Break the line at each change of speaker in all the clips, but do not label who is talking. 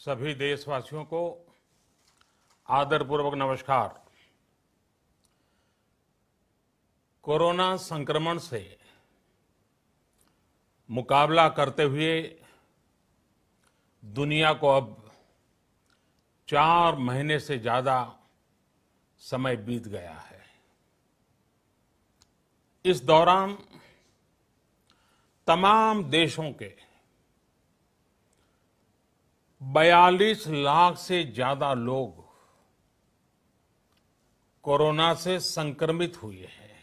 सभी देशवासियों को आदरपूर्वक नमस्कार। कोरोना संक्रमण से मुकाबला करते हुए दुनिया को अब 4 महीने से ज्यादा समय बीत गया है। इस दौरान तमाम देशों के 42 लाख से ज्यादा लोग कोरोना से संक्रमित हुए हैं।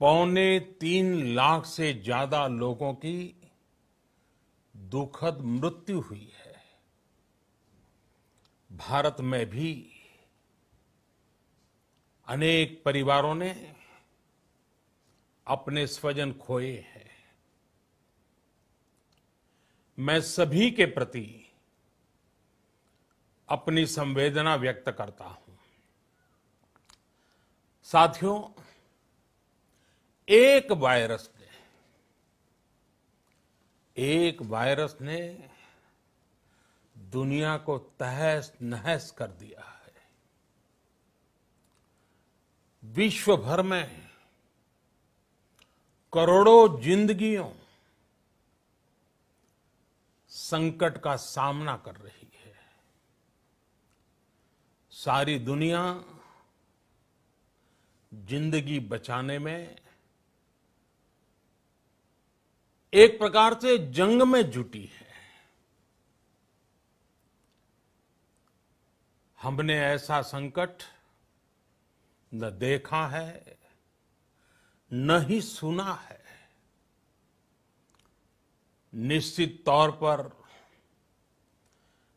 2.25 लाख से ज्यादा लोगों की दुखद मृत्यु हुई है। भारत में भी अनेक परिवारों ने अपने स्वजन खोए हैं। मैं सभी के प्रति अपनी संवेदना व्यक्त करता हूं। साथियों, एक वायरस ने दुनिया को तहस नहस कर दिया है। विश्व भर में करोड़ों जिंदगियों संकट का सामना कर रही है। सारी दुनिया जिंदगी बचाने में एक प्रकार से जंग में जुटी है। हमने ऐसा संकट न देखा है, न ही सुना है। निश्चित तौर पर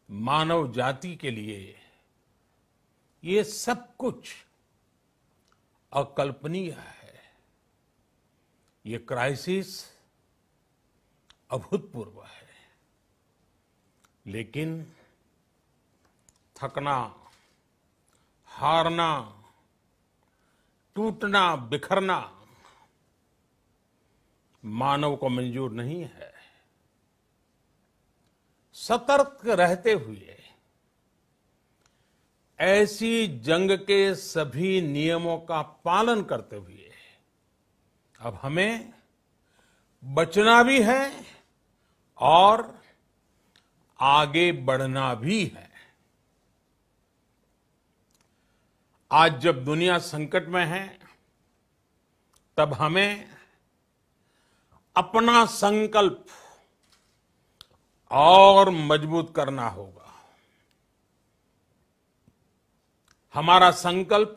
मानव जाति के लिए ये सब कुछ अकल्पनीय है। ये क्राइसिस अभूतपूर्व है। लेकिन थकना, हारना, टूटना, बिखरना मानव को मंजूर नहीं है। सतर्क रहते हुए ऐसी जंग के सभी नियमों का पालन करते हुए अब हमें बचना भी है और आगे बढ़ना भी है। आज जब दुनिया संकट में है, तब हमें अपना संकल्प और मजबूत करना होगा। हमारा संकल्प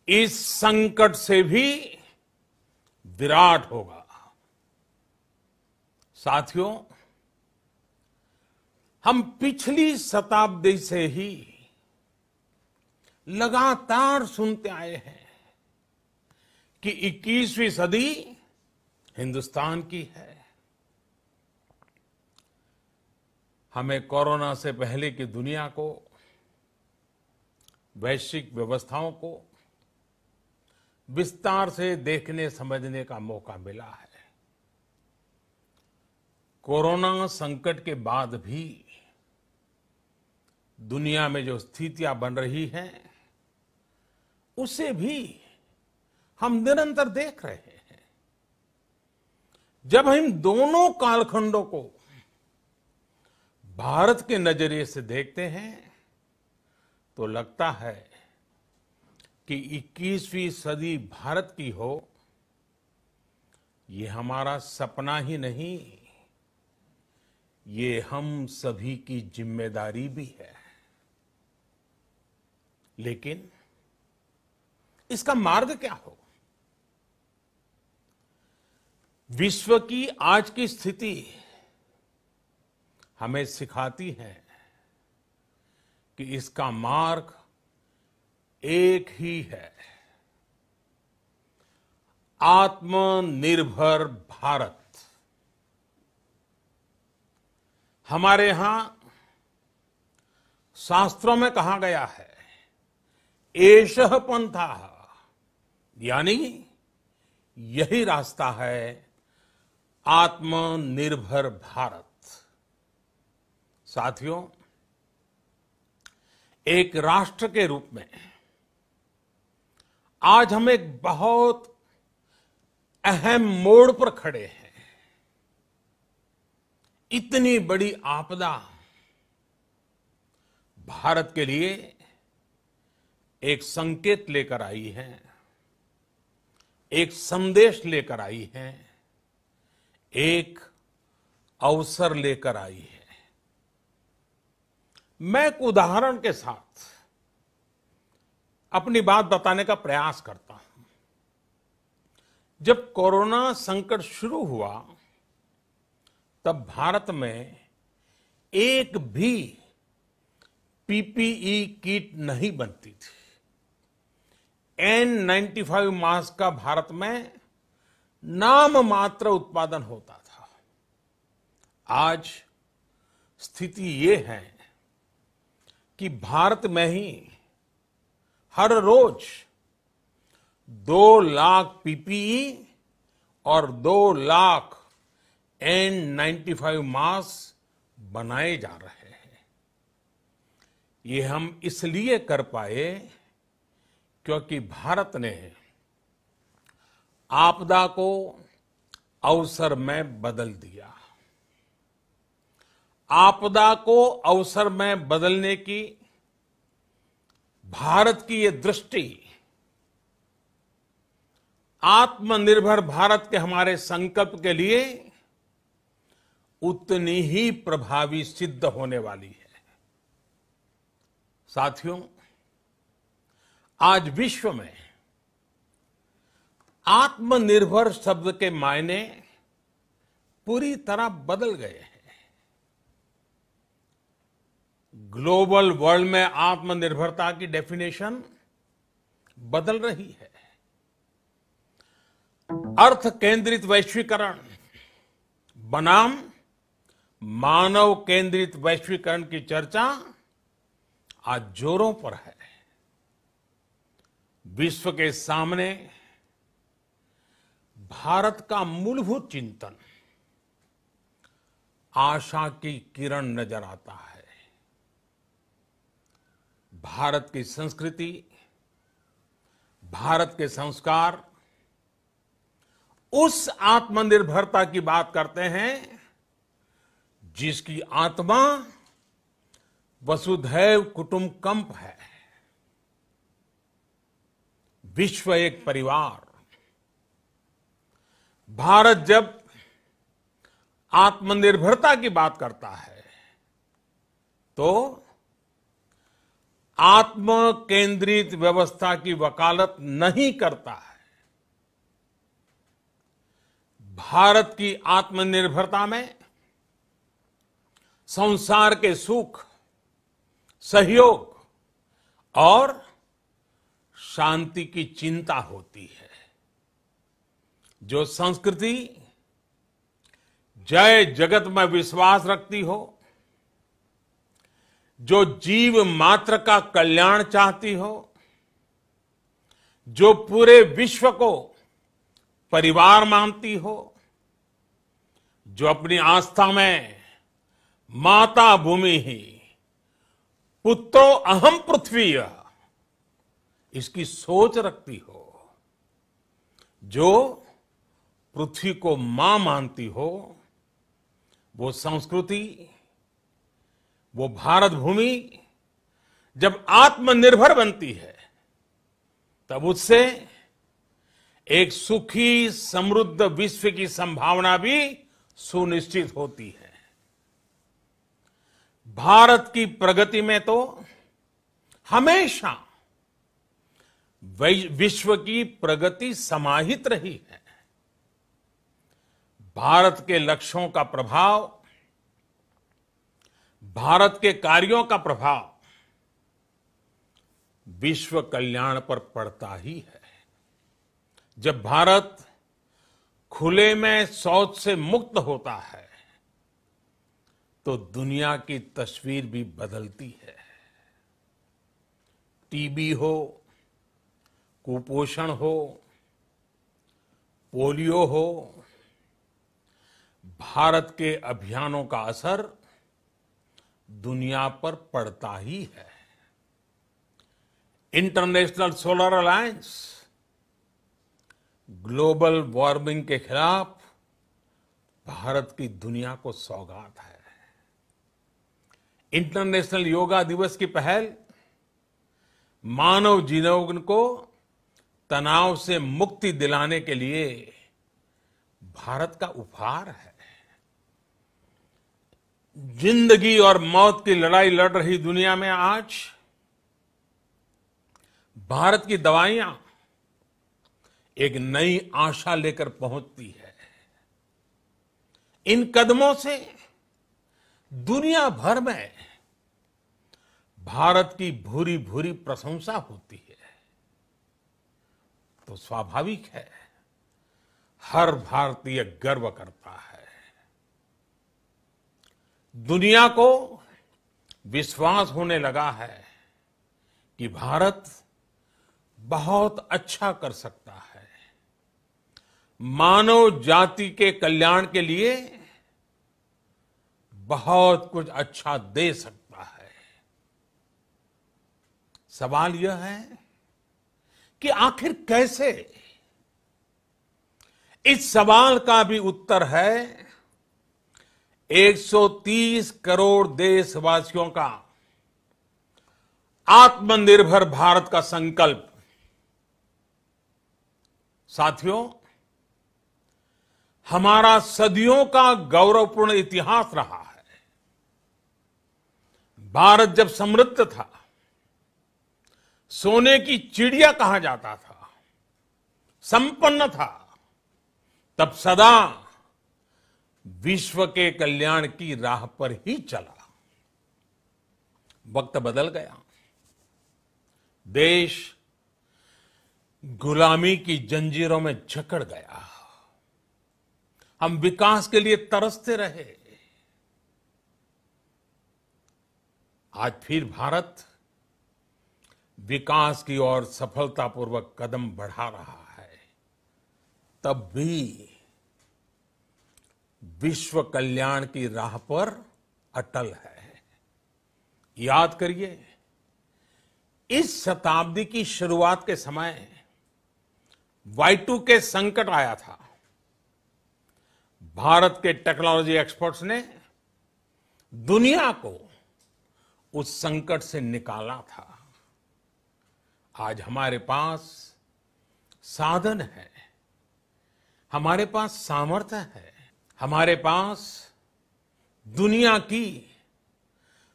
इस संकट से भी विराट होगा। साथियों, हम पिछली शताब्दी से ही लगातार सुनते आए हैं कि 21वीं सदी हिंदुस्तान की है। हमें कोरोना से पहले की दुनिया को, वैश्विक व्यवस्थाओं को विस्तार से देखने समझने का मौका मिला है। कोरोना संकट के बाद भी दुनिया में जो स्थितियां बन रही हैं, उसे भी हम निरंतर देख रहे हैं। जब हम दोनों कालखंडों को भारत के नजरिए से देखते हैं, तो लगता है कि 21वीं सदी भारत की हो, ये हमारा सपना ही नहीं, ये हम सभी की जिम्मेदारी भी है। लेकिन इसका मार्ग क्या हो? विश्व की आज की स्थिति हमें सिखाती है कि इसका मार्ग एक ही है, आत्मनिर्भर भारत। हमारे यहां शास्त्रों में कहा गया है, एषः पंथः, यानी यही रास्ता है आत्मनिर्भर भारत। साथियों, एक राष्ट्र के रूप में आज हम एक बहुत अहम मोड़ पर खड़े हैं। इतनी बड़ी आपदा भारत के लिए एक संकेत लेकर आई है, एक संदेश लेकर आई है, एक अवसर लेकर आई है। मैं एक उदाहरण के साथ अपनी बात बताने का प्रयास करता हूं। जब कोरोना संकट शुरू हुआ तब भारत में एक भी पीपीई किट नहीं बनती थी। N95 मास्क का भारत में नाम मात्र उत्पादन होता था। आज स्थिति ये है कि भारत में ही हर रोज 2 लाख पीपीई और 2 लाख N95 मास्क बनाए जा रहे हैं। ये हम इसलिए कर पाए क्योंकि भारत ने आपदा को अवसर में बदल दिया। आपदा को अवसर में बदलने की भारत की ये दृष्टि आत्मनिर्भर भारत के हमारे संकल्प के लिए उतनी ही प्रभावी सिद्ध होने वाली है। साथियों, आज विश्व में आत्मनिर्भर शब्द के मायने पूरी तरह बदल गए हैं। ग्लोबल वर्ल्ड में आत्मनिर्भरता की डेफिनेशन बदल रही है। अर्थ केंद्रित वैश्वीकरण बनाम मानव केंद्रित वैश्वीकरण की चर्चा आज जोरों पर है। विश्व के सामने भारत का मूलभूत चिंतन आशा की किरण नजर आता है। भारत की संस्कृति, भारत के संस्कार उस आत्मनिर्भरता की बात करते हैं जिसकी आत्मा वसुधैव कुटुंबकम है। विश्व एक परिवार। भारत जब आत्मनिर्भरता की बात करता है तो आत्म केंद्रित व्यवस्था की वकालत नहीं करता है। भारत की आत्मनिर्भरता में संसार के सुख, सहयोग और शांति की चिंता होती है। जो संस्कृति जय जगत में विश्वास रखती हो, जो जीव मात्र का कल्याण चाहती हो, जो पूरे विश्व को परिवार मानती हो, जो अपनी आस्था में माता भूमि ही पुत्रो अहम पृथ्वी इसकी सोच रखती हो, जो पृथ्वी को मां मानती हो, वो संस्कृति, वो भारत भूमि जब आत्मनिर्भर बनती है तब उससे एक सुखी समृद्ध विश्व की संभावना भी सुनिश्चित होती है। भारत की प्रगति में तो हमेशा विश्व की प्रगति समाहित रही है। भारत के लक्ष्यों का प्रभाव, भारत के कार्यों का प्रभाव विश्व कल्याण पर पड़ता ही है। जब भारत खुले में शौच से मुक्त होता है तो दुनिया की तस्वीर भी बदलती है। टीबी हो, कुपोषण हो, पोलियो हो, भारत के अभियानों का असर दुनिया पर पड़ता ही है। International solar alliance global warming के खिलाफ भारत की दुनिया को सौगात है। इंटरनेशनल योगा दिवस की पहल मानव जीवन को तनाव से मुक्ति दिलाने के लिए भारत का उपहार है। जिंदगी और मौत की लड़ाई लड़ रही दुनिया में आज भारत की दवाइयां एक नई आशा लेकर पहुंचती है। इन कदमों से दुनिया भर में भारत की भूरी भूरी प्रशंसा होती है। तो स्वाभाविक है, हर भारतीय गर्व करता है। दुनिया को विश्वास होने लगा है कि भारत बहुत अच्छा कर सकता है, मानव जाति के कल्याण के लिए बहुत कुछ अच्छा दे सकता है। सवाल यह है कि आखिर कैसे? इस सवाल का भी उत्तर है 130 करोड़ देशवासियों का आत्मनिर्भर भारत का संकल्प। साथियों, हमारा सदियों का गौरवपूर्ण इतिहास रहा है। भारत जब समृद्ध था, सोने की चिड़िया कहा जाता था, संपन्न था, तब सदा विश्व के कल्याण की राह पर ही चला। वक्त बदल गया, देश गुलामी की जंजीरों में जकड़ गया। हम विकास के लिए तरसते रहे। आज फिर भारत विकास की ओर सफलतापूर्वक कदम बढ़ा रहा है। तब भी विश्व कल्याण की राह पर अटल है। याद करिए, इस शताब्दी की शुरुआत के समय Y2K संकट आया था। भारत के टेक्नोलॉजी एक्सपर्ट्स ने दुनिया को उस संकट से निकाला था। आज हमारे पास साधन है, हमारे पास सामर्थ्य है, हमारे पास दुनिया की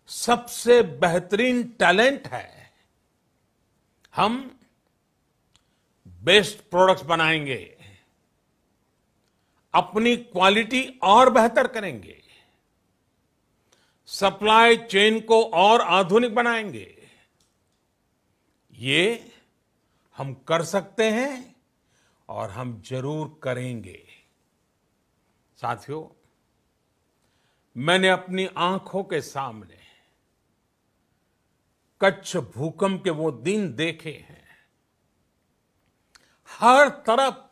सबसे बेहतरीन टैलेंट है। हम बेस्ट प्रोडक्ट्स बनाएंगे, अपनी क्वालिटी और बेहतर करेंगे, सप्लाई चेन को और आधुनिक बनाएंगे। ये हम कर सकते हैं और हम जरूर करेंगे। साथियों, मैंने अपनी आंखों के सामने कच्छ भूकंप के वो दिन देखे हैं। हर तरफ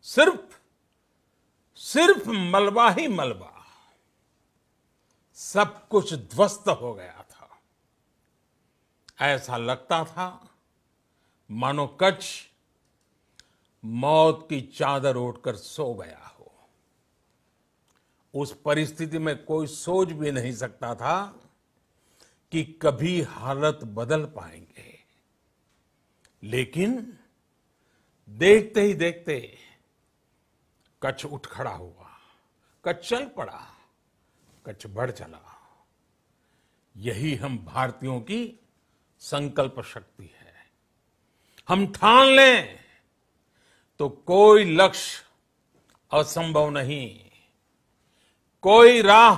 सिर्फ मलबा ही मलबा, सब कुछ ध्वस्त हो गया था। ऐसा लगता था मानो कच्छ मौत की चादर ओढ़कर सो गया हो। उस परिस्थिति में कोई सोच भी नहीं सकता था कि कभी हालत बदल पाएंगे। लेकिन देखते ही देखते कच्छ उठ खड़ा हुआ, कच्छ चल पड़ा, कच्छ बढ़ चला। यही हम भारतीयों की संकल्प शक्ति है। हम ठान लें तो कोई लक्ष्य असंभव नहीं, कोई राह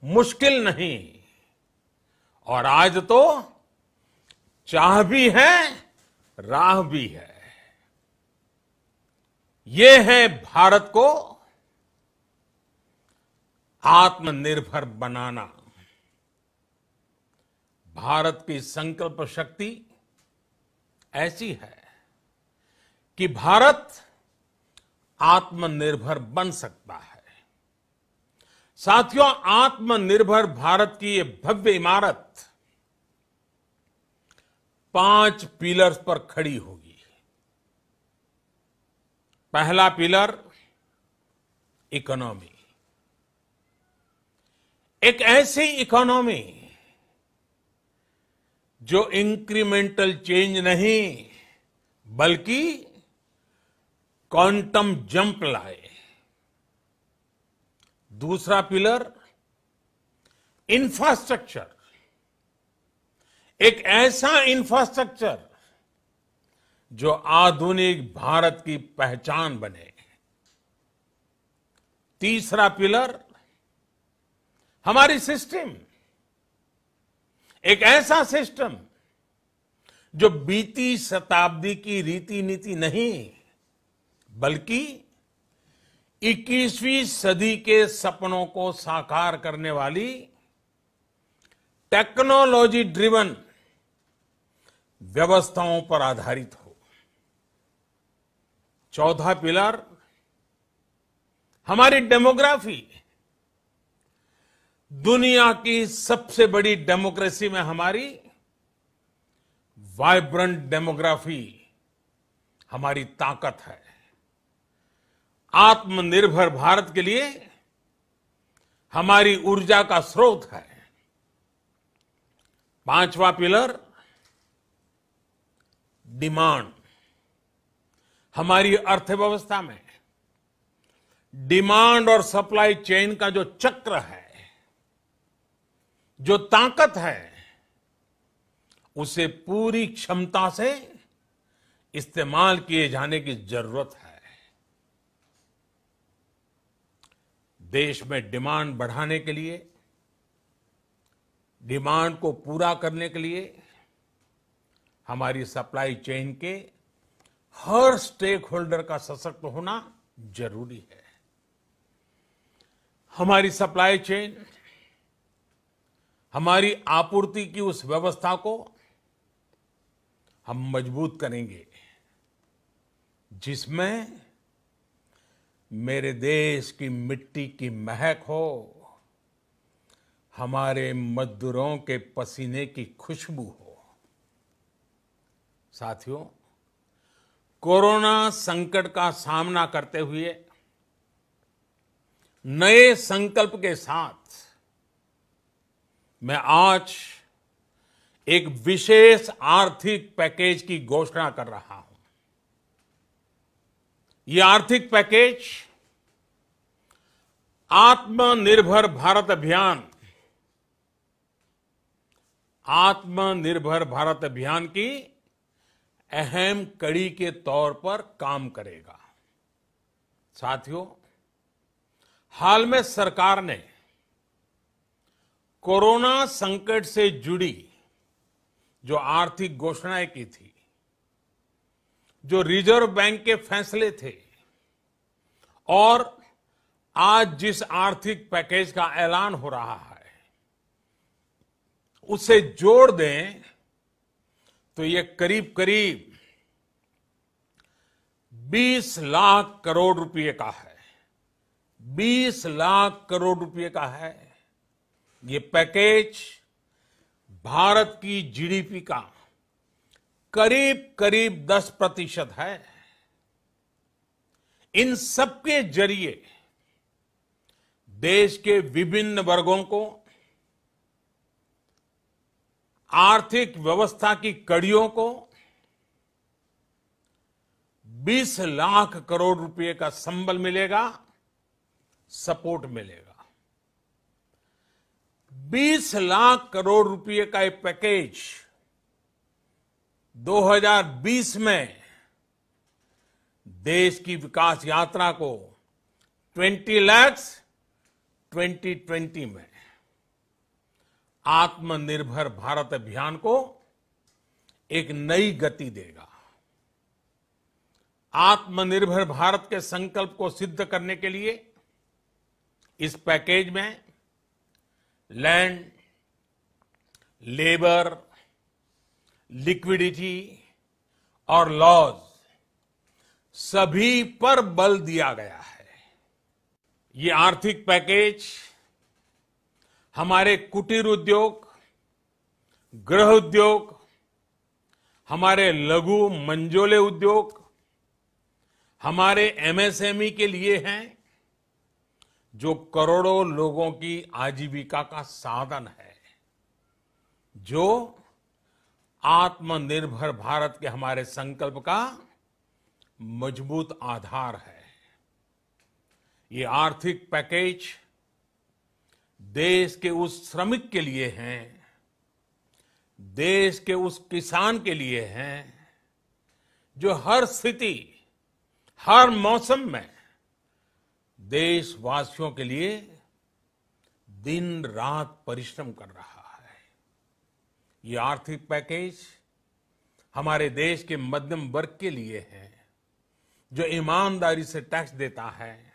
मुश्किल नहीं। और आज तो चाह भी है, राह भी है। ये है भारत को आत्मनिर्भर बनाना। भारत की संकल्प शक्ति ऐसी है कि भारत आत्मनिर्भर बन सकता है। साथियों, आत्मनिर्भर भारत की ये भव्य इमारत 5 पिलर्स पर खड़ी होगी। पहला पिलर इकोनॉमी। एक ऐसी इकोनॉमी जो इंक्रीमेंटल चेंज नहीं बल्कि क्वांटम जंप लाए। दूसरा पिलर इंफ्रास्ट्रक्चर। एक ऐसा इंफ्रास्ट्रक्चर जो आधुनिक भारत की पहचान बने। तीसरा पिलर हमारी सिस्टम। एक ऐसा सिस्टम जो बीती शताब्दी की रीति नीति नहीं बल्कि 21वीं सदी के सपनों को साकार करने वाली टेक्नोलॉजी ड्रिवन व्यवस्थाओं पर आधारित हो। चौथा पिलर हमारी डेमोग्राफी। दुनिया की सबसे बड़ी डेमोक्रेसी में हमारी वाइब्रेंट डेमोग्राफी हमारी ताकत है। आत्मनिर्भर भारत के लिए हमारी ऊर्जा का स्रोत है। पांचवा पिलर डिमांड। हमारी अर्थव्यवस्था में डिमांड और सप्लाई चेन का जो चक्र है, जो ताकत है, उसे पूरी क्षमता से इस्तेमाल किए जाने की जरूरत है। देश में डिमांड बढ़ाने के लिए, डिमांड को पूरा करने के लिए हमारी सप्लाई चेन के हर स्टेक होल्डर का सशक्त होना जरूरी है। हमारी सप्लाई चेन, हमारी आपूर्ति की उस व्यवस्था को हम मजबूत करेंगे जिसमें मेरे देश की मिट्टी की महक हो, हमारे मजदूरों के पसीने की खुशबू हो। साथियों, कोरोना संकट का सामना करते हुए नए संकल्प के साथ मैं आज एक विशेष आर्थिक पैकेज की घोषणा कर रहा हूं। ये आर्थिक पैकेज आत्मनिर्भर भारत अभियान, आत्मनिर्भर भारत अभियान की अहम कड़ी के तौर पर काम करेगा। साथियों, हाल में सरकार ने कोरोना संकट से जुड़ी जो आर्थिक घोषणाएं की थी, जो रिजर्व बैंक के फैसले थे और आज जिस आर्थिक पैकेज का ऐलान हो रहा है, उसे जोड़ दें तो ये करीब करीब 20 लाख करोड़ रुपए का है। 20 लाख करोड़ रुपए का है। ये पैकेज भारत की जीडीपी का करीब करीब 10% है। इन सबके जरिए देश के विभिन्न वर्गों को आर्थिक व्यवस्था की कड़ियों को 20 लाख करोड़ रुपए का संबल मिलेगा, सपोर्ट मिलेगा। 20 लाख करोड़ रुपए का एक पैकेज 2020 में देश की विकास यात्रा को 20 lakhs 2020 में आत्मनिर्भर भारत अभियान को एक नई गति देगा। आत्मनिर्भर भारत के संकल्प को सिद्ध करने के लिए इस पैकेज में लैंड, लेबर, लिक्विडिटी और लॉज सभी पर बल दिया गया है। ये आर्थिक पैकेज हमारे कुटीर उद्योग, गृह उद्योग, हमारे लघु मंझोले उद्योग, हमारे एमएसएमई के लिए हैं, जो करोड़ों लोगों की आजीविका का साधन है, जो आत्मनिर्भर भारत के हमारे संकल्प का मजबूत आधार है। ये आर्थिक पैकेज देश के उस श्रमिक के लिए हैं, देश के उस किसान के लिए हैं, जो हर स्थिति, हर मौसम में देशवासियों के लिए दिन रात परिश्रम कर रहा है। ये आर्थिक पैकेज हमारे देश के मध्यम वर्ग के लिए है, जो ईमानदारी से टैक्स देता है,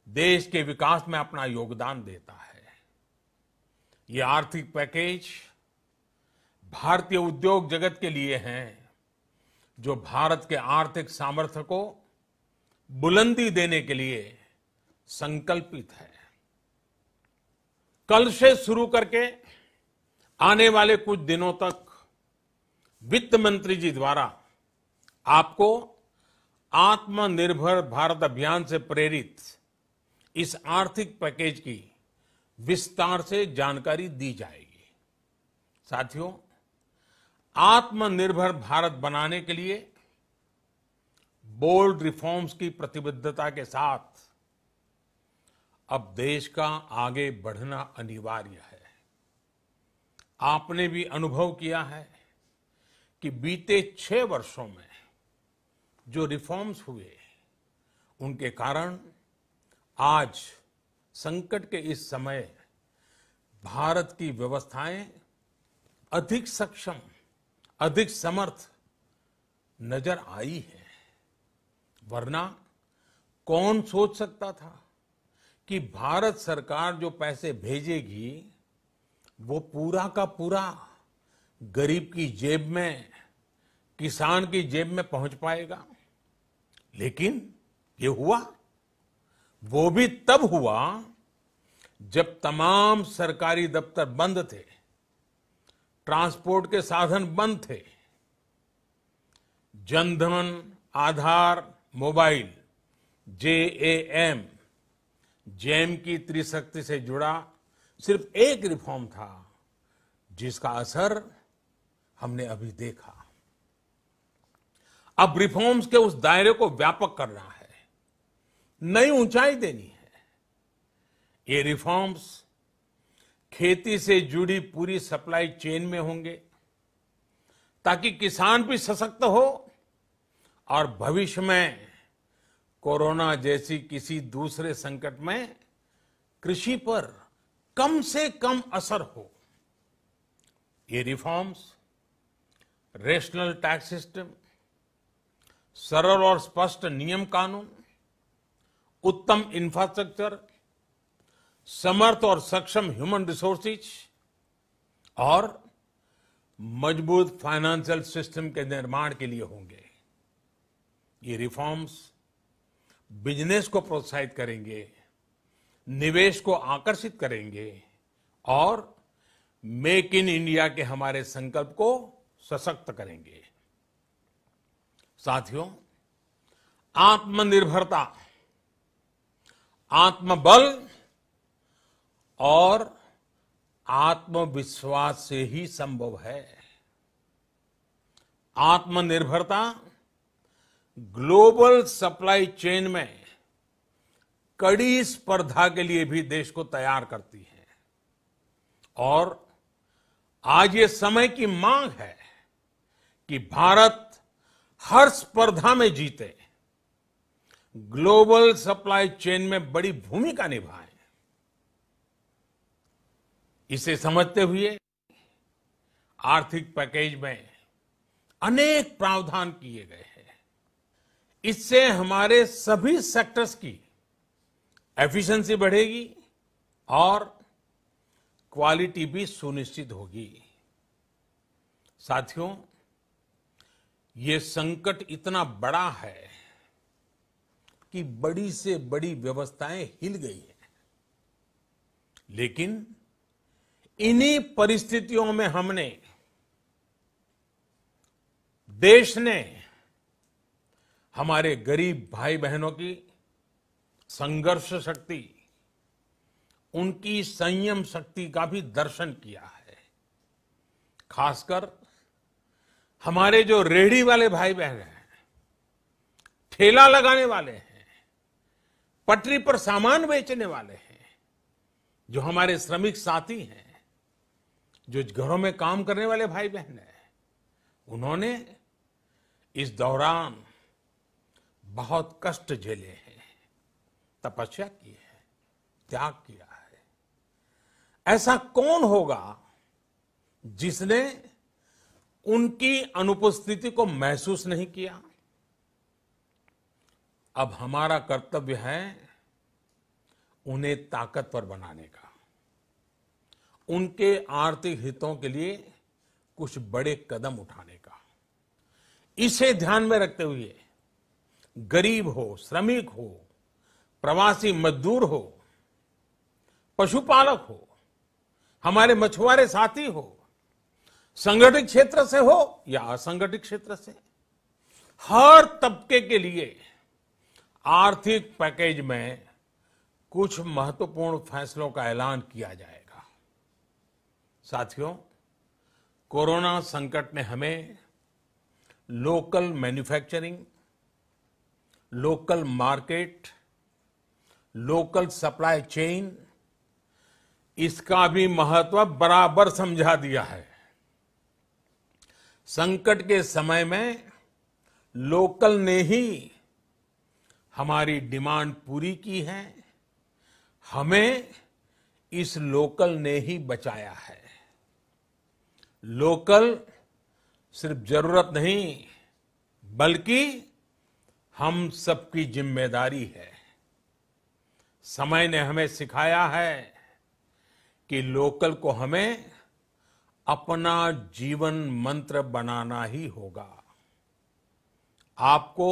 देश के विकास में अपना योगदान देता है। ये आर्थिक पैकेज भारतीय उद्योग जगत के लिए हैं, जो भारत के आर्थिक सामर्थ्य को बुलंदी देने के लिए संकल्पित है। कल से शुरू करके आने वाले कुछ दिनों तक वित्त मंत्री जी द्वारा आपको आत्मनिर्भर भारत अभियान से प्रेरित इस आर्थिक पैकेज की विस्तार से जानकारी दी जाएगी। साथियों, आत्मनिर्भर भारत बनाने के लिए बोल्ड रिफॉर्म्स की प्रतिबद्धता के साथ अब देश का आगे बढ़ना अनिवार्य है। आपने भी अनुभव किया है कि बीते 6 वर्षों में जो रिफॉर्म्स हुए, उनके कारण आज संकट के इस समय भारत की व्यवस्थाएं अधिक सक्षम, अधिक समर्थ नजर आई है। वरना कौन सोच सकता था कि भारत सरकार जो पैसे भेजेगी वो पूरा का पूरा गरीब की जेब में, किसान की जेब में पहुंच पाएगा। लेकिन ये हुआ, वो भी तब हुआ जब तमाम सरकारी दफ्तर बंद थे, ट्रांसपोर्ट के साधन बंद थे, जनधन, आधार, मोबाइल, जेएएम, जैम की त्रिशक्ति से जुड़ा सिर्फ एक रिफॉर्म था, जिसका असर हमने अभी देखा। अब रिफॉर्म्स के उस दायरे को व्यापक करना है, नई ऊंचाई देनी है। ये रिफॉर्म्स खेती से जुड़ी पूरी सप्लाई चेन में होंगे, ताकि किसान भी सशक्त हो और भविष्य में कोरोना जैसी किसी दूसरे संकट में कृषि पर कम से कम असर हो। ये रिफॉर्म्स रेशनल टैक्स सिस्टम, सरल और स्पष्ट नियम कानून, उत्तम इंफ्रास्ट्रक्चर, समर्थ और सक्षम ह्यूमन रिसोर्सेज और मजबूत फाइनेंशियल सिस्टम के निर्माण के लिए होंगे। ये रिफॉर्म्स बिजनेस को प्रोत्साहित करेंगे, निवेश को आकर्षित करेंगे और मेक इन इंडिया के हमारे संकल्प को सशक्त करेंगे। साथियों, आत्मनिर्भरता, आत्मबल और आत्मविश्वास से ही संभव है। आत्मनिर्भरता ग्लोबल सप्लाई चेन में कड़ी स्पर्धा के लिए भी देश को तैयार करती है और आज ये समय की मांग है कि भारत हर स्पर्धा में जीते, ग्लोबल सप्लाई चेन में बड़ी भूमिका निभाए। इसे समझते हुए आर्थिक पैकेज में अनेक प्रावधान किए गए हैं। इससे हमारे सभी सेक्टर्स की एफिशिएंसी बढ़ेगी और क्वालिटी भी सुनिश्चित होगी। साथियों, ये संकट इतना बड़ा है कि बड़ी से बड़ी व्यवस्थाएं हिल गई हैं। लेकिन इन्हीं परिस्थितियों में हमने, देश ने हमारे गरीब भाई बहनों की संघर्ष शक्ति, उनकी संयम शक्ति का भी दर्शन किया है। खासकर हमारे जो रेहड़ी वाले भाई बहन हैं, ठेला लगाने वाले हैं, पटरी पर सामान बेचने वाले हैं, जो हमारे श्रमिक साथी हैं, जो घरों में काम करने वाले भाई बहन हैं, उन्होंने इस दौरान बहुत कष्ट झेले हैं, तपस्या की है, त्याग किया है। ऐसा कौन होगा जिसने उनकी अनुपस्थिति को महसूस नहीं किया? अब हमारा कर्तव्य है उन्हें ताकतवर बनाने का, उनके आर्थिक हितों के लिए कुछ बड़े कदम उठाने का। इसे ध्यान में रखते हुए गरीब हो, श्रमिक हो, प्रवासी मजदूर हो, पशुपालक हो, हमारे मछुआरे साथी हो, संगठित क्षेत्र से हो या असंगठित क्षेत्र से, हर तबके के लिए आर्थिक पैकेज में कुछ महत्वपूर्ण फैसलों का ऐलान किया जाएगा। साथियों, कोरोना संकट ने हमें local manufacturing, local market, local supply chain, इसका भी महत्व बराबर समझा दिया है। संकट के समय में लोकल ने ही हमारी डिमांड पूरी की है, हमें इस लोकल ने ही बचाया है। लोकल सिर्फ जरूरत नहीं, बल्कि हम सबकी जिम्मेदारी है। समय ने हमें सिखाया है कि लोकल को हमें अपना जीवन मंत्र बनाना ही होगा। आपको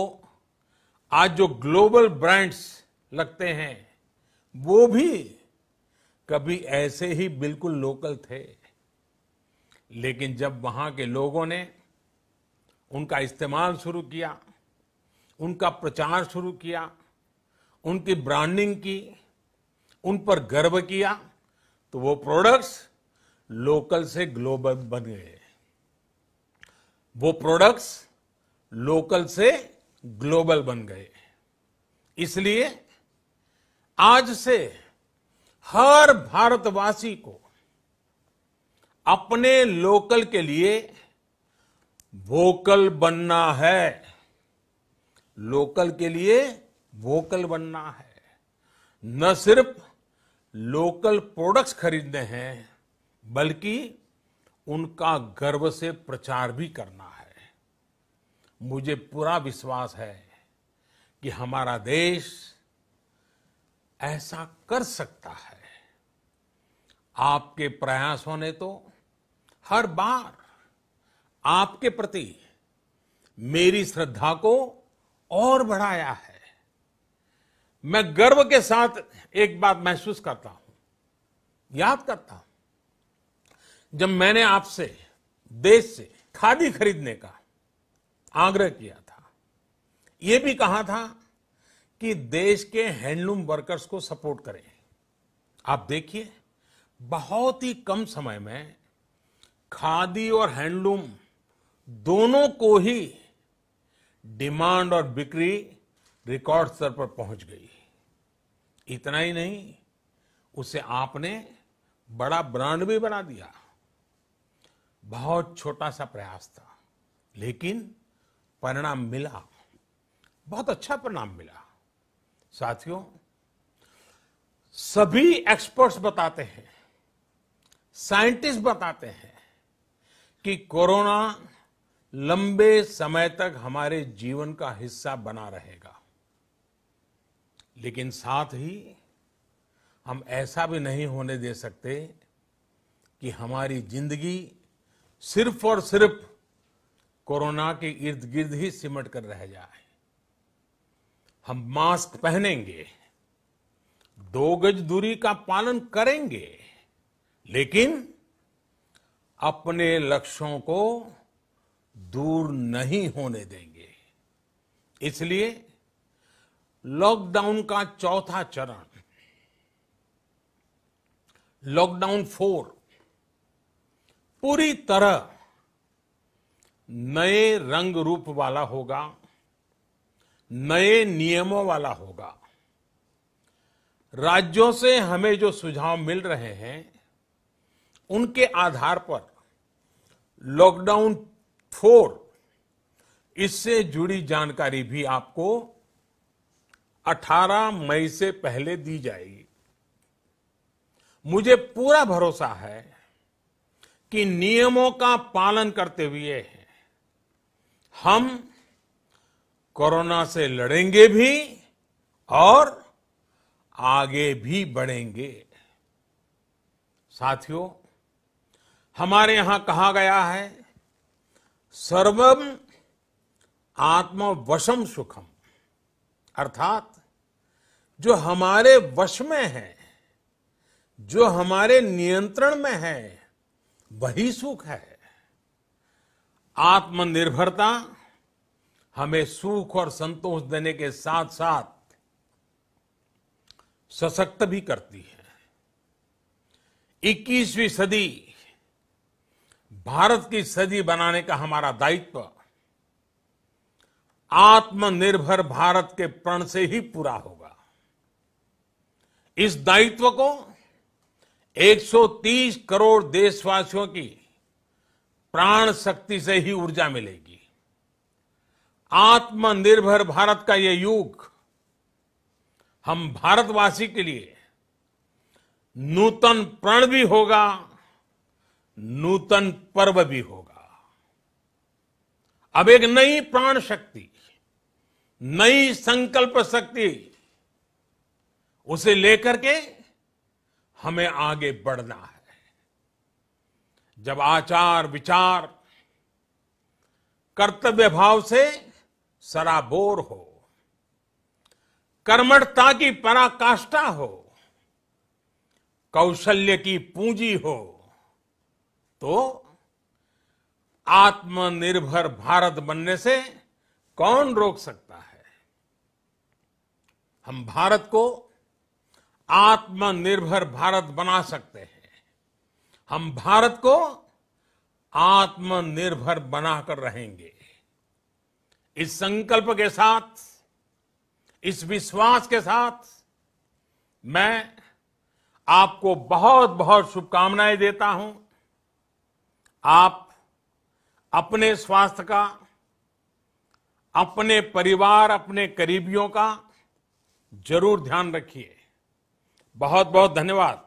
आज जो ग्लोबल ब्रांड्स लगते हैं, वो भी कभी ऐसे ही बिल्कुल लोकल थे, लेकिन जब वहां के लोगों ने उनका इस्तेमाल शुरू किया, उनका प्रचार शुरू किया, उनकी ब्रांडिंग की, उन पर गर्व किया, तो वो प्रोडक्ट्स लोकल से ग्लोबल बन गए। वो प्रोडक्ट्स लोकल से ग्लोबल बन गए। इसलिए आज से हर भारतवासी को अपने लोकल के लिए वोकल बनना है। लोकल के लिए वोकल बनना है। न सिर्फ लोकल प्रोडक्ट्स खरीदने हैं, बल्कि उनका गर्व से प्रचार भी करना है। मुझे पूरा विश्वास है कि हमारा देश ऐसा कर सकता है। आपके प्रयासों ने तो हर बार आपके प्रति मेरी श्रद्धा को और बढ़ाया है। मैं गर्व के साथ एक बात महसूस करता हूं, याद करता हूं, जब मैंने आपसे देश से खादी खरीदने का आग्रह किया था, यह भी कहा था कि देश के हैंडलूम वर्कर्स को सपोर्ट करें। आप देखिए, बहुत ही कम समय में खादी और हैंडलूम दोनों को ही डिमांड और बिक्री रिकॉर्ड स्तर पर पहुंच गई। इतना ही नहीं, उसे आपने बड़ा ब्रांड भी बना दिया। बहुत छोटा सा प्रयास था, लेकिन परिणाम मिला, बहुत अच्छा परिणाम मिला। साथियों, सभी एक्सपर्ट्स बताते हैं, साइंटिस्ट बताते हैं कि कोरोना लंबे समय तक हमारे जीवन का हिस्सा बना रहेगा। लेकिन साथ ही हम ऐसा भी नहीं होने दे सकते कि हमारी जिंदगी सिर्फ और सिर्फ कोरोना के इर्द गिर्द ही सिमट कर रह जाए। हम मास्क पहनेंगे, 2 गज दूरी का पालन करेंगे, लेकिन अपने लक्ष्यों को दूर नहीं होने देंगे। इसलिए लॉकडाउन का चौथा चरण, लॉकडाउन 4, पूरी तरह नए रंग रूप वाला होगा, नए नियमों वाला होगा। राज्यों से हमें जो सुझाव मिल रहे हैं, उनके आधार पर लॉकडाउन 4, इससे जुड़ी जानकारी भी आपको 18 मई से पहले दी जाएगी। मुझे पूरा भरोसा है कि नियमों का पालन करते हुए हम कोरोना से लड़ेंगे भी और आगे भी बढ़ेंगे। साथियों, हमारे यहां कहा गया है, सर्वम आत्मवशम सुखम, अर्थात जो हमारे वश में है, जो हमारे नियंत्रण में है, वही सुख है। आत्मनिर्भरता हमें सुख और संतोष देने के साथ साथ सशक्त भी करती है। 21वीं सदी भारत की सदी बनाने का हमारा दायित्व आत्मनिर्भर भारत के प्रण से ही पूरा होगा। इस दायित्व को 130 करोड़ देशवासियों की प्राण शक्ति से ही ऊर्जा मिलेगी। आत्मनिर्भर भारत का यह युग हम भारतवासी के लिए नूतन प्रण भी होगा, नूतन पर्व भी होगा। अब एक नई प्राण शक्ति, नई संकल्प शक्ति, उसे लेकर के हमें आगे बढ़ना है। जब आचार विचार कर्तव्य भाव से सराबोर हो, कर्मठता की पराकाष्ठा हो, कौशल्य की पूंजी हो, तो आत्मनिर्भर भारत बनने से कौन रोक सकता है। हम भारत को आत्मनिर्भर भारत बना सकते हैं। हम भारत को आत्मनिर्भर बनाकर रहेंगे। इस संकल्प के साथ, इस विश्वास के साथ मैं आपको बहुत बहुत शुभकामनाएं देता हूं। आप अपने स्वास्थ्य का, अपने परिवार, अपने करीबियों का जरूर ध्यान रखिए। बहुत बहुत धन्यवाद।